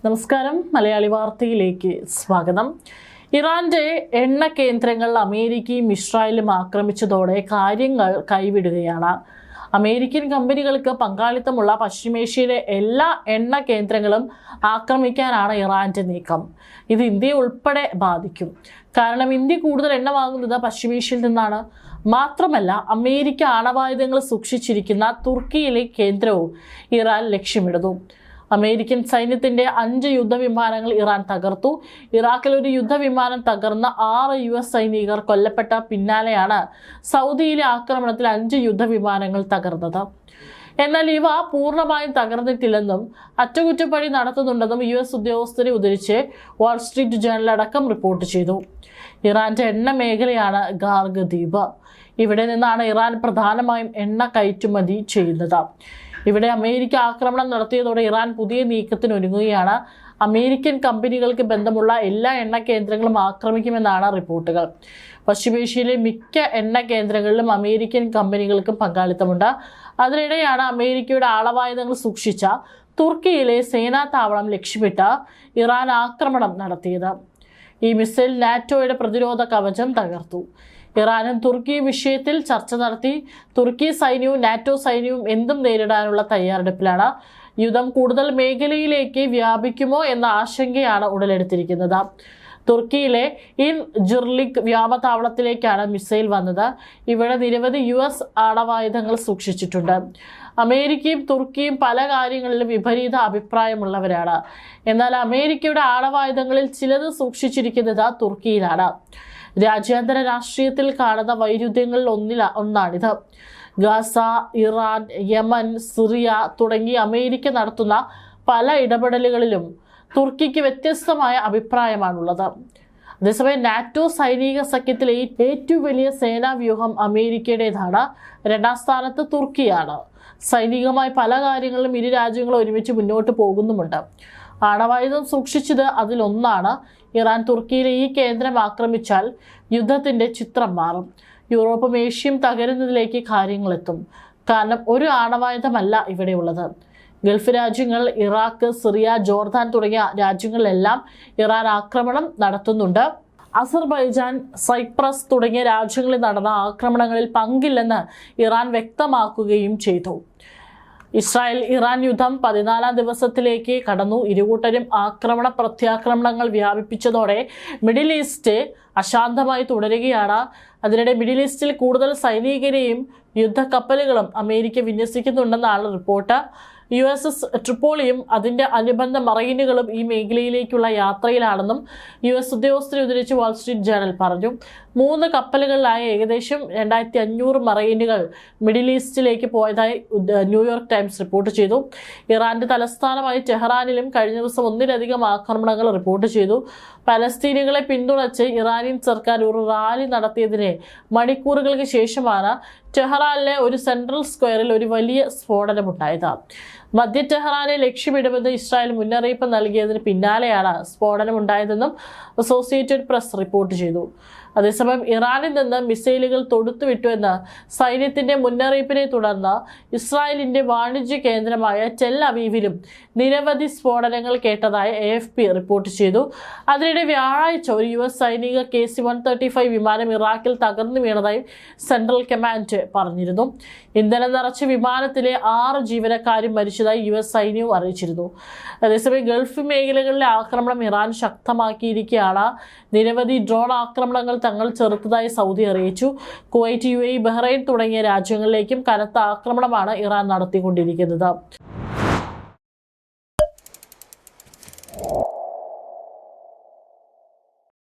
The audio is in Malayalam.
നമസ്കാരം, മലയാളി വാർത്തയിലേക്ക് സ്വാഗതം. ഇറാന്റെ എണ്ണ കേന്ദ്രങ്ങൾ അമേരിക്കയും ഇസ്രായേലും ആക്രമിച്ചതോടെ കാര്യങ്ങൾ കൈവിടുകയാണ്. അമേരിക്കൻ കമ്പനികൾക്ക് പങ്കാളിത്തമുള്ള പശ്ചിമേഷ്യയിലെ എല്ലാ എണ്ണ കേന്ദ്രങ്ങളും ആക്രമിക്കാനാണ് ഇറാന്റെ നീക്കം. ഇത് ഇന്ത്യയെ ഉൾപ്പെടെ ബാധിക്കും. കാരണം ഇന്ത്യ കൂടുതൽ എണ്ണ വാങ്ങുന്നത് പശ്ചിമേഷ്യയിൽ നിന്നാണ്. മാത്രമല്ല, അമേരിക്ക ആണവായുധങ്ങൾ സൂക്ഷിച്ചിരിക്കുന്ന തുർക്കിയിലെ കേന്ദ്രവും ഇറാൻ ലക്ഷ്യമിടുന്നു. അമേരിക്കൻ സൈന്യത്തിന്റെ 5 യുദ്ധവിമാനങ്ങൾ ഇറാൻ തകർത്തു. ഇറാഖിൽ ഒരു യുദ്ധവിമാനം തകർന്ന 6 US സൈനികർ കൊല്ലപ്പെട്ട പിന്നാലെയാണ് സൗദിയിലെ ആക്രമണത്തിൽ 5 യുദ്ധവിമാനങ്ങൾ തകർന്നത്. എന്നാൽ ഇവ പൂർണ്ണമായും തകർന്നിട്ടില്ലെന്നും അറ്റകുറ്റപ്പണി നടത്തുന്നുണ്ടെന്നും US ഉദ്യോഗസ്ഥരെ ഉദ്ധരിച്ച് വാൾസ്ട്രീറ്റ് ജേണൽ അടക്കം റിപ്പോർട്ട് ചെയ്തു. ഇറാന്റെ എണ്ണ മേഖലയാണ് ഗാർഗ് ദ്വീപ്. ഇവിടെ നിന്നാണ് ഇറാൻ പ്രധാനമായും എണ്ണ കയറ്റുമതി ചെയ്യുന്നത്. ഇവിടെ അമേരിക്ക ആക്രമണം നടത്തിയതോടെ ഇറാൻ പുതിയ നീക്കത്തിനൊരുങ്ങുകയാണ്. അമേരിക്കൻ കമ്പനികൾക്ക് ബന്ധമുള്ള എല്ലാ എണ്ണ കേന്ദ്രങ്ങളും ആക്രമിക്കുമെന്നാണ് റിപ്പോർട്ടുകൾ. പശ്ചിമേഷ്യയിലെ മിക്ക എണ്ണ കേന്ദ്രങ്ങളിലും അമേരിക്കൻ കമ്പനികൾക്കും പങ്കാളിത്തമുണ്ട്. അതിനിടെയാണ് അമേരിക്കയുടെ ആണവായുധങ്ങൾ സൂക്ഷിച്ച തുർക്കിയിലെ സേനാ താവളം ലക്ഷ്യമിട്ട് ഇറാൻ ആക്രമണം നടത്തിയത്. ഈ മിസൈൽ നാറ്റോയുടെ പ്രതിരോധ കവചം തകർത്തു. ഇറാനും തുർക്കി വിഷയത്തിൽ ചർച്ച നടത്തി. തുർക്കി സൈന്യവും നാറ്റോ സൈന്യവും എന്തും നേരിടാനുള്ള തയ്യാറെടുപ്പിലാണ്. യുദ്ധം കൂടുതൽ മേഖലയിലേക്ക് വ്യാപിക്കുമോ എന്ന ആശങ്കയാണ് ഉടലെടുത്തിരിക്കുന്നത്. തുർക്കിയിലെ ഇൻജിർലിക് വ്യോമതാവളത്തിലേക്കാണ് മിസൈൽ വന്നത്. ഇവിടെ നിരവധി US ആണവായുധങ്ങൾ സൂക്ഷിച്ചിട്ടുണ്ട്. അമേരിക്കയും തുർക്കിയും പല കാര്യങ്ങളിലും വിപരീത അഭിപ്രായമുള്ളവരാണ്. എന്നാൽ അമേരിക്കയുടെ ആണവായുധങ്ങളിൽ ചിലത് സൂക്ഷിച്ചിരിക്കുന്നത് തുർക്കിയിലാണ്. രാജ്യാന്തര രാഷ്ട്രീയത്തിൽ കാണുന്ന വൈരുദ്ധ്യങ്ങളിൽ ഒന്നാണിത്. ഗാസ, ഇറാൻ, യമൻ, സിറിയ തുടങ്ങി അമേരിക്ക നടത്തുന്ന പല ഇടപെടലുകളിലും തുർക്കിക്ക് വ്യത്യസ്തമായ അഭിപ്രായമാണുള്ളത്. അതേസമയം നാറ്റോ സൈനിക സഖ്യത്തിലെ ഏറ്റവും വലിയ സേനാ വ്യൂഹം അമേരിക്കയുടേതാണ്. 2ാം സ്ഥാനത്ത് തുർക്കിയാണ്. സൈനികമായി പല കാര്യങ്ങളിലും ഇരു രാജ്യങ്ങളും ഒരുമിച്ച് മുന്നോട്ട് പോകുന്നുമുണ്ട്. ആണവായുധം സൂക്ഷിച്ചത് അതിലൊന്നാണ്. ഇറാൻ തുർക്കിയിലെ ഈ കേന്ദ്രം ആക്രമിച്ചാൽ യുദ്ധത്തിന്റെ ചിത്രം മാറും. യൂറോപ്പും ഏഷ്യയും തകരുന്നതിലേക്ക് കാര്യങ്ങളെത്തും. കാരണം ഒരു ആണവായുധമല്ല ഇവിടെയുള്ളത്. ഗൾഫ് രാജ്യങ്ങൾ, ഇറാഖ്, സിറിയ, ജോർദാൻ തുടങ്ങിയ രാജ്യങ്ങളിലെല്ലാം ഇറാൻ ആക്രമണം നടത്തുന്നുണ്ട്. അസർബൈജാൻ, സൈപ്രസ് തുടങ്ങിയ രാജ്യങ്ങളിൽ നടന്ന ആക്രമണങ്ങളിൽ പങ്കില്ലെന്ന് ഇറാൻ വ്യക്തമാക്കുകയും ചെയ്തു. ഇസ്രായേൽ ഇറാൻ യുദ്ധം 14ാം ദിവസത്തിലേക്ക് കടന്നു. ഇരുകൂട്ടരും ആക്രമണ പ്രത്യാക്രമണങ്ങൾ വ്യാപിപ്പിച്ചതോടെ മിഡിൽ ഈസ്റ്റ് അശാന്തമായി തുടരുകയാണ്. അതിനിടെ മിഡിൽ ഈസ്റ്റിൽ കൂടുതൽ സൈനികരെയും യുദ്ധക്കപ്പലുകളും അമേരിക്ക വിന്യസിക്കുന്നുണ്ടെന്നാണ് റിപ്പോർട്ട്. USS ട്രിപ്പോളിയും അതിന്റെ അനുബന്ധ മറൈനുകളും ഈ മേഖലയിലേക്കുള്ള യാത്രയിലാണെന്നും US ഉദ്യോഗസ്ഥരെ ഉദ്ധരിച്ച് വാൾസ്ട്രീറ്റ് ജേണൽ പറഞ്ഞു. 3 കപ്പലുകളിലായി ഏകദേശം 2500 മറൈനുകൾ മിഡിൽ ഈസ്റ്റിലേക്ക് പോയതായി ന്യൂയോർക്ക് ടൈംസ് റിപ്പോർട്ട് ചെയ്തു. ഇറാന്റെ തലസ്ഥാനമായ ടെഹ്റാനിലും കഴിഞ്ഞ ദിവസം 1-ലധികം ആക്രമണങ്ങൾ റിപ്പോർട്ട് ചെയ്തു. പലസ്തീനികളെ പിന്തുണച്ച് ഇറാനിയൻ സർക്കാർ ഒരു റാലി നടത്തിയതിന് മണിക്കൂറുകൾക്ക് ശേഷമാണ് ടെഹ്റാനിലെ ഒരു സെൻട്രൽ സ്ക്വയറിൽ ഒരു വലിയ സ്ഫോടനമുണ്ടായത്. മധ്യ ടെഹ്റാനെ ലക്ഷ്യമിടുമെന്ന് ഇസ്രായേൽ മുന്നറിയിപ്പ് നൽകിയതിന് പിന്നാലെയാണ് സ്ഫോടനമുണ്ടായതെന്നും അസോസിയേറ്റഡ് പ്രസ് റിപ്പോർട്ട് ചെയ്തു. അതേസമയം ഇറാനിൽ നിന്ന് മിസൈലുകൾ തൊടുത്തുവിട്ടുവെന്ന് സൈന്യത്തിന്റെ മുന്നറിയിപ്പിനെ തുടർന്ന് ഇസ്രായേലിന്റെ വാണിജ്യ കേന്ദ്രമായ ടെൽ അവീവിലും നിരവധി സ്ഫോടനങ്ങൾ കേട്ടതായി AFP റിപ്പോർട്ട് ചെയ്തു. അതിനിടെ വ്യാഴാഴ്ച ഒരു US സൈനിക KC-135 വിമാനം ഇറാഖിൽ തകർന്നു വീണതായി സെൻട്രൽ കമാൻഡ് പറഞ്ഞിരുന്നു. ഇന്ധനം നിറച്ച വിമാനത്തിലെ 6 ജീവനക്കാരും മരിച്ചതായി US സൈന്യവും അറിയിച്ചിരുന്നു. അതേസമയം ഗൾഫ് മേഖലകളിലെ ആക്രമണം ഇറാൻ ശക്തമാക്കിയിരിക്കുകയാണ്. നിരവധി ഡ്രോൺ ആക്രമണങ്ങൾ തങ്ങൾ ചെറുത്തതായി സൗദി അറിയിച്ചു. കുവൈറ്റ്, UAE, ബഹ്റൈൻ തുടങ്ങിയ രാജ്യങ്ങളിലേക്കും കനത്ത ആക്രമണമാണ് ഇറാൻ നടത്തിക്കൊണ്ടിരിക്കുന്നത്.